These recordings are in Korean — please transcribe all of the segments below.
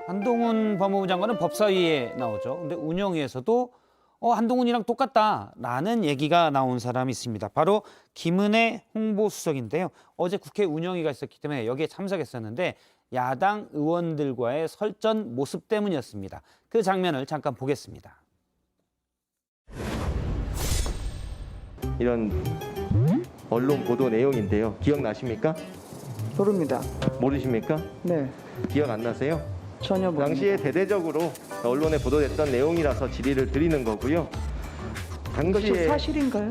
한동훈 법무부 장관은 법사위에 나오죠. 근데 운영위에서도 한동훈이랑 똑같다라는 얘기가 나온 사람이 있습니다. 바로 김은혜 홍보수석인데요. 어제 국회 운영위가 있었기 때문에 여기에 참석했었는데 야당 의원들과의 설전 모습 때문이었습니다. 그 장면을 잠깐 보겠습니다. 이런 언론 보도 내용인데요. 기억나십니까? 모릅니다. 모르십니까? 네, 기억 안 나세요? 전혀 모릅니다. 당시에 대대적으로 언론에 보도됐던 내용이라서 질의를 드리는 거고요. 이것이 당시에 사실인가요?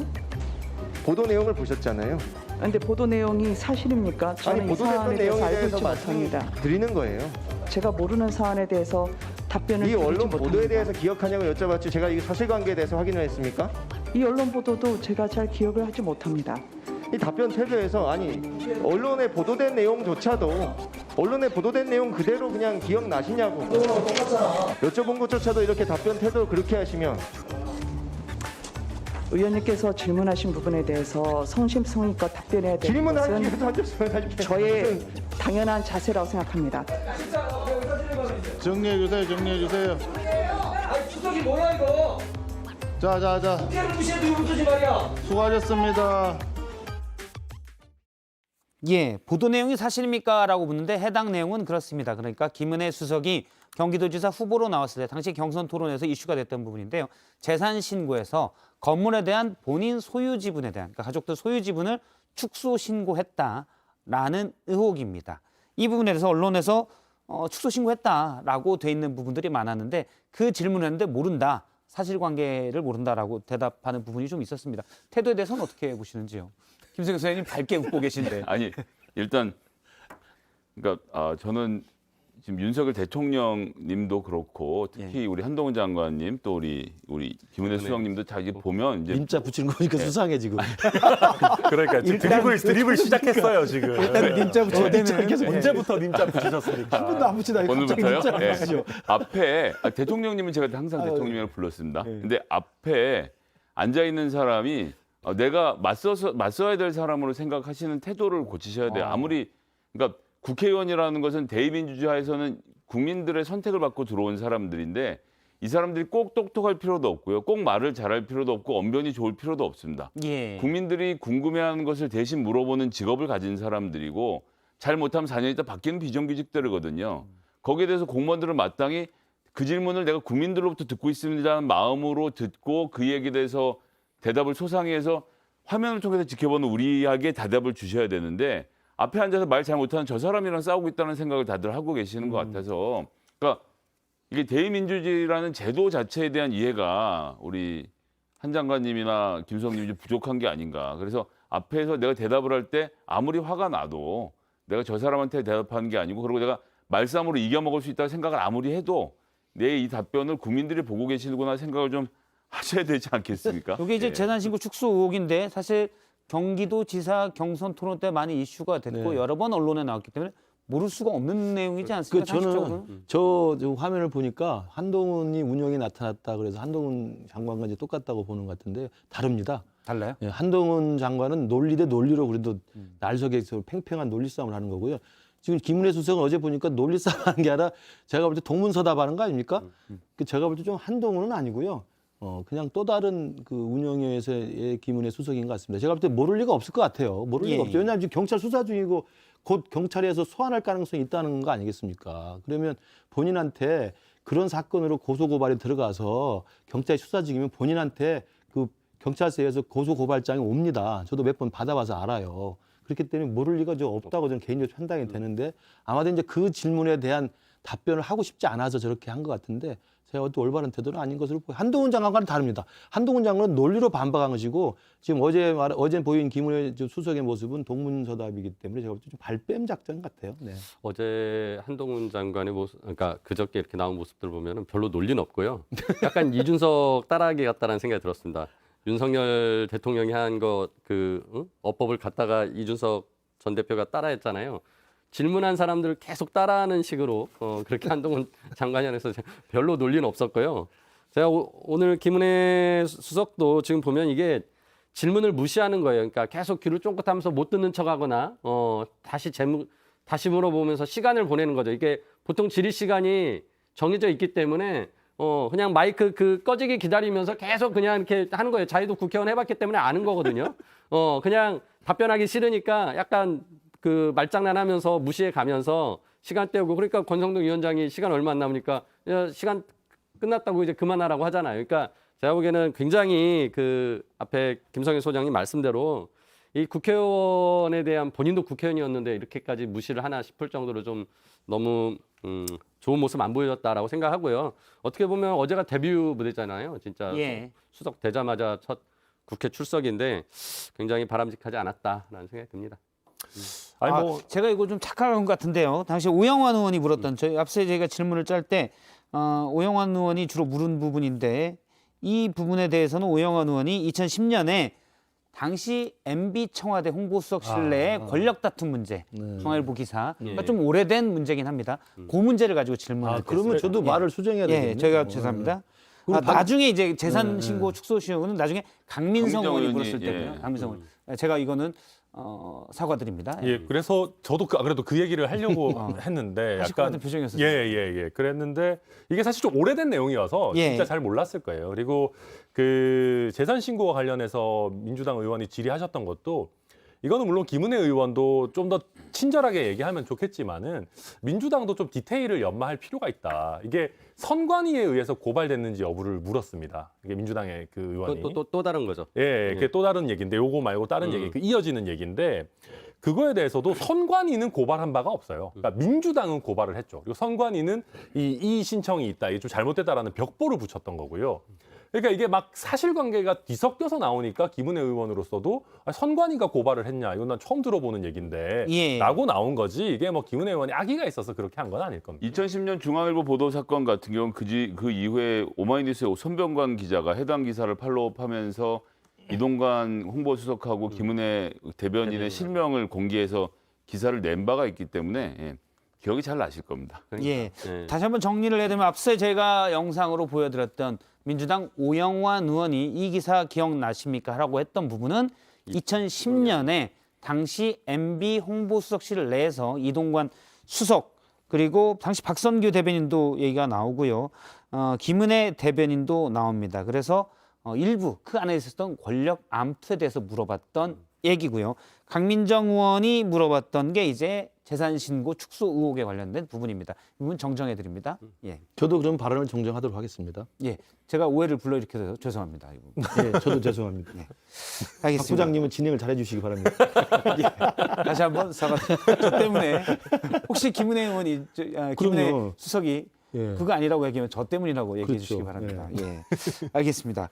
보도 내용을 보셨잖아요. 근데 보도 내용이 사실입니까? 저는 이 보도됐던 사안에 대해서 내용에 알고 대해서 있지 못합니다. 말씀드리는 거예요. 제가 모르는 사안에 대해서 답변을 이 드리지 언론 못합니다. 보도에 대해서 기억하냐고 여쭤봤죠. 제가 이 사실관계에 대해서 확인을 했습니까? 이 언론 보도도 제가 잘 기억을 하지 못합니다. 이 답변 태도에서 언론에 보도된 내용조차도 언론에 보도된 내용 그대로 그냥 기억나시냐고 여쭤본 것조차도 이렇게 답변 태도를 그렇게 하시면 의원님께서 질문하신 부분에 대해서 성심성의껏 답변해야 되는 질문하기 것은 위해서 하셨어요. 저의 당연한 자세라고 생각합니다. 정리해 주세요. 정리해 주세요. 아니 추석이 뭐야 이거? 자. 국회를 무시해도 이거 어쩌지 말이야? 수고하셨습니다. 예, 보도 내용이 사실입니까? 라고 묻는데 해당 내용은 그렇습니다. 그러니까 김은혜 수석이 경기도지사 후보로 나왔을 때 당시 경선 토론에서 이슈가 됐던 부분인데요. 재산 신고에서 건물에 대한 본인 소유 지분에 대한 그러니까 가족들 소유 지분을 축소 신고했다라는 의혹입니다. 이 부분에 대해서 언론에서 축소 신고했다라고 돼 있는 부분들이 많았는데 그 질문을 했는데 모른다. 사실관계를 모른다라고 대답하는 부분이 좀 있었습니다. 태도에 대해서는 어떻게 보시는지요? 김성현 선생님 밝게 웃고 계신데. 아니 일단 그러니까 저는 지금 윤석열 대통령님도 그렇고 특히 우리 한동훈 장관님 또 우리 김은혜 수석님도 자기 보면 이제 님자 붙이는 거니까 수상해 지금. 그러니까 지금 드립을 시작했어요 지금. 일단 님자 붙여야 되면 계속 언제부터 님자 붙이셨습니까? 한 번도 안 붙이다가 갑자기 오늘부터요? 님자를 예. 붙이죠. 앞에 대통령님은 제가 항상 대통령이라고 불렀습니다. 근데 앞에 앉아 있는 사람이 내가 맞서야 될 사람으로 생각하시는 태도를 고치셔야 돼요. 아무리 그러니까 국회의원이라는 것은 대의민주주의에서는 국민들의 선택을 받고 들어온 사람들인데 이 사람들이 꼭 똑똑할 필요도 없고요. 꼭 말을 잘할 필요도 없고 언변이 좋을 필요도 없습니다. 예. 국민들이 궁금해하는 것을 대신 물어보는 직업을 가진 사람들이고 잘못하면 4년 있다 바뀌는 비정규직들이거든요. 거기에 대해서 공무원들은 마땅히 그 질문을 내가 국민들로부터 듣고 있습니다는 마음으로 듣고 그 얘기에 대해서 대답을 소상히해서 화면을 통해서 지켜보는 우리에게 대답을 주셔야 되는데 앞에 앉아서 말 잘 못하는 저 사람이랑 싸우고 있다는 생각을 다들 하고 계시는 것 같아서 그러니까 이게 대의민주주의라는 제도 자체에 대한 이해가 우리 한 장관님이나 김수석님이 좀 부족한 게 아닌가. 그래서 앞에서 내가 대답을 할 때 아무리 화가 나도 내가 저 사람한테 대답하는 게 아니고 그리고 내가 말싸움으로 이겨먹을 수 있다고 생각을 아무리 해도 내 이 답변을 국민들이 보고 계시구나 생각을 좀 하셔야 되지 않겠습니까? 이게 이제 예. 재산신고 축소 의혹인데 사실 경기도지사 경선 토론 때 많이 이슈가 됐고 여러 번 언론에 나왔기 때문에 모를 수가 없는 내용이지 않습니까? 상식적으로는? 저 화면을 보니까 한동훈이 운영에 나타났다 그래서 한동훈 장관과 이제 똑같다고 보는 것 같은데 다릅니다. 달라요? 예, 한동훈 장관은 논리 대 논리로 그래도 날석에서 팽팽한 논리 싸움을 하는 거고요. 지금 김은혜 수석은 어제 보니까 논리 싸움 하는 게 아니라 제가 볼 때 동문서답하는 거 아닙니까? 제가 볼 때 좀 한동훈은 아니고요. 그냥 또 다른 그 운영위에서의 김은혜 수석인 것 같습니다. 제가 볼 때 모를 리가 없을 것 같아요. 모를 리가 없죠. 왜냐하면 지금 경찰 수사 중이고 곧 경찰에서 소환할 가능성이 있다는 거 아니겠습니까? 그러면 본인한테 그런 사건으로 고소고발이 들어가서 경찰이 수사 중이면 본인한테 그 경찰서에서 고소고발장이 옵니다. 저도 몇 번 받아봐서 알아요. 그렇기 때문에 모를 리가 좀 없다고 저는 개인적으로 판단이 되는데 아마도 이제 그 질문에 대한 답변을 하고 싶지 않아서 저렇게 한 것 같은데 제가 어떤 올바른 태도는 아닌 것으로 보여요. 한동훈 장관과는 다릅니다. 한동훈 장관은 논리로 반박한 것이고 지금 어제 보인 김은혜 수석의 모습은 동문서답이기 때문에 제가 볼 때 좀 발뺌 작전 같아요. 네. 어제 한동훈 장관의 모습, 그러니까 그저께 이렇게 나온 모습들 보면은 별로 논리는 없고요. 약간 이준석 따라하기 같다는 생각이 들었습니다. 윤석열 대통령이 한 어법을 갖다가 이준석 전 대표가 따라했잖아요. 질문한 사람들 계속 따라하는 식으로 그렇게 한동훈 장관이 안에서 별로 논리는 없었고요. 제가 오늘 김은혜 수석도 지금 보면 이게 질문을 무시하는 거예요. 그러니까 계속 귀를 쫑긋하면서 못 듣는 척하거나 다시 다시 물어보면서 시간을 보내는 거죠. 이게 보통 질의 시간이 정해져 있기 때문에 그냥 마이크 그 꺼지기 기다리면서 계속 그냥 이렇게 하는 거예요. 자기도 국회의원 해봤기 때문에 아는 거거든요. 그냥 답변하기 싫으니까 약간 그 말장난하면서 무시해 가면서 시간 때우고 그러니까 권성동 위원장이 시간 얼마 안 남으니까 야, 시간 끝났다고 이제 그만하라고 하잖아요. 그러니까 제가 보기에는 굉장히 그 앞에 김성현 소장님 말씀대로 이 국회의원에 대한 본인도 국회의원이었는데 이렇게까지 무시를 하나 싶을 정도로 좀 너무 좋은 모습 안 보여줬다라고 생각하고요. 어떻게 보면 어제가 데뷔 무대잖아요. 진짜 예. 수석 되자마자 첫 국회 출석인데 굉장히 바람직하지 않았다라는 생각이 듭니다. 아니 뭐 제가 이거 좀 착각한 것 같은데요. 당시 오영환 의원이 물었던 저희 앞서 저희가 질문을 짤 때 오영환 의원이 주로 물은 부분인데 이 부분에 대해서는 오영환 의원이 2010년에 당시 MB 청와대 홍보수석실 내의 권력 다툼 문제, 중앙일보 기사, 그러니까 좀 오래된 문제긴 합니다. 그 문제를 가지고 질문을 그러면 저도 말을 수정해야 되겠네요. 예, 저희가 죄송합니다. 나중에 이제 재산 신고 축소 시효는 나중에 강민성 의원이 의원이, 물었을 때고요. 강민성 의원. 제가 이거는 사과드립니다. 예, 그래서 저도 그래도 그 얘기를 하려고 했는데 하실 것 같은 표정이었어요. 예. 그랬는데 이게 사실 좀 오래된 내용이어서 예. 진짜 잘 몰랐을 거예요. 그리고 그 재산 신고와 관련해서 민주당 의원이 질의하셨던 것도 이거는 물론 김은혜 의원도 좀 더 친절하게 얘기하면 좋겠지만은 민주당도 좀 디테일을 연마할 필요가 있다. 이게 선관위에 의해서 고발됐는지 여부를 물었습니다. 이게 민주당의 그 의원이. 또 다른 거죠. 예, 그게 또 다른 얘기인데 요거 말고 다른 얘기, 그 이어지는 얘기인데 그거에 대해서도 선관위는 고발한 바가 없어요. 그러니까 민주당은 고발을 했죠. 그리고 선관위는 이 신청이 있다, 이게 좀 잘못됐다라는 벽보를 붙였던 거고요. 그러니까 이게 막 사실관계가 뒤섞여서 나오니까 김은혜 의원으로서도 선관위가 고발을 했냐, 이건 난 처음 들어보는 얘기인데 예. 라고 나온 거지. 이게 뭐 김은혜 의원이 악의가 있어서 그렇게 한 건 아닐 겁니다. 2010년 중앙일보 보도 사건 같은 경우는 그 이후에 오마이뉴스의 손병관 기자가 해당 기사를 팔로우하면서 이동관 홍보수석하고 김은혜 대변인의 실명을 공개해서 기사를 낸 바가 있기 때문에 기억이 잘 나실 겁니다. 예. 다시 한번 정리를 해드리면 앞서 제가 영상으로 보여드렸던 민주당 오영환 의원이 이 기사 기억나십니까? 라고 했던 부분은 2010년에 당시 MB 홍보수석실 내에서 이동관 수석 그리고 당시 박선규 대변인도 얘기가 나오고요. 김은혜 대변인도 나옵니다. 그래서 일부 그 안에 있었던 권력 암투에 대해서 물어봤던 얘기고요. 강민정 의원이 물어봤던 게 이제 재산 신고 축소 의혹에 관련된 부분입니다. 이 부분 정정해 드립니다. 예. 저도 그럼 발언을 정정하도록 하겠습니다. 예. 제가 오해를 불러일으켜서 죄송합니다. 이 부분. 예, 저도 죄송합니다. 박 알겠습니다. 부장님은 진행을 잘해 주시기 바랍니다. 다시 한번 사과. 저 때문에 혹시 김은혜 의원이 김은혜 그럼요. 수석이 예. 그거 아니라고 얘기하면 저 때문이라고 얘기해 그렇죠. 주시기 바랍니다. 예. 알겠습니다.